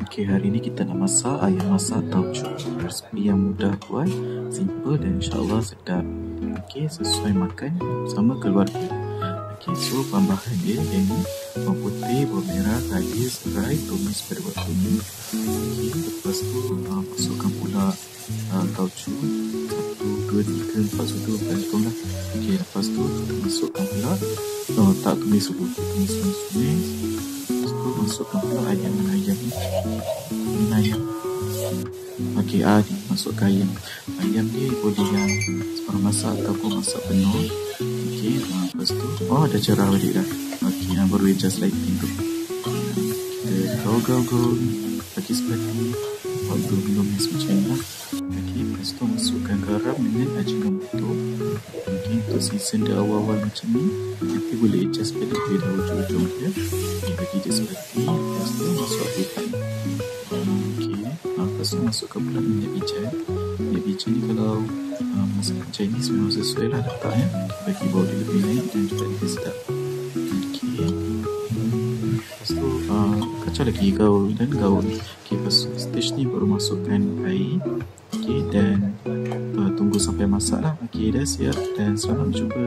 Okey, hari ni kita nak masak ayam masak tauco. Resepi yang mudah buat, simple dan insyaAllah sedap. Okey, sesuai makan sama keluarga. Okey, so bahan dia ini bawang putih, bawang merah, kari, serai, tumis pada waktunya. Okey, lepas tu masukkan pula tauco. 1, 2, 3, 4 sudu gantung lah. Okey, lepas tu masukkan pula tak tumis dulu, tumis. Lepas tu masukkan pula ayam ni. Ini ayam. Okey, masukkan ayam. Ayam ni boleh yang separuh masak ataupun masak penuh. Okey, lepas tu dah cerah balik dah. Okey, baru adjust lighting tu. Kita go bagi seperti waktu belum macam ni lah. Okey, lepas tu masukkan garam dengan ajinomoto. Okey, untuk season dia awal-awal macam ni, nanti boleh adjust balik dia dah ujung-ujung dia. Okey, bagi dia seperti. Lepas tu masuk adukan. Okey, lepas tu masukkan pula minyak bijan. Minyak bijan ni kalau masakan Chinese memang sesuai lah letaknya, bagi bau dia lebih naik dan juga lebih sedap. Okey, lepas tu kacau lagi gaul. Okey, lepas stage ni baru masukkan air. Okey, dan tunggu sampai masak lah. Okey, dah siap dan selamat berjumpa.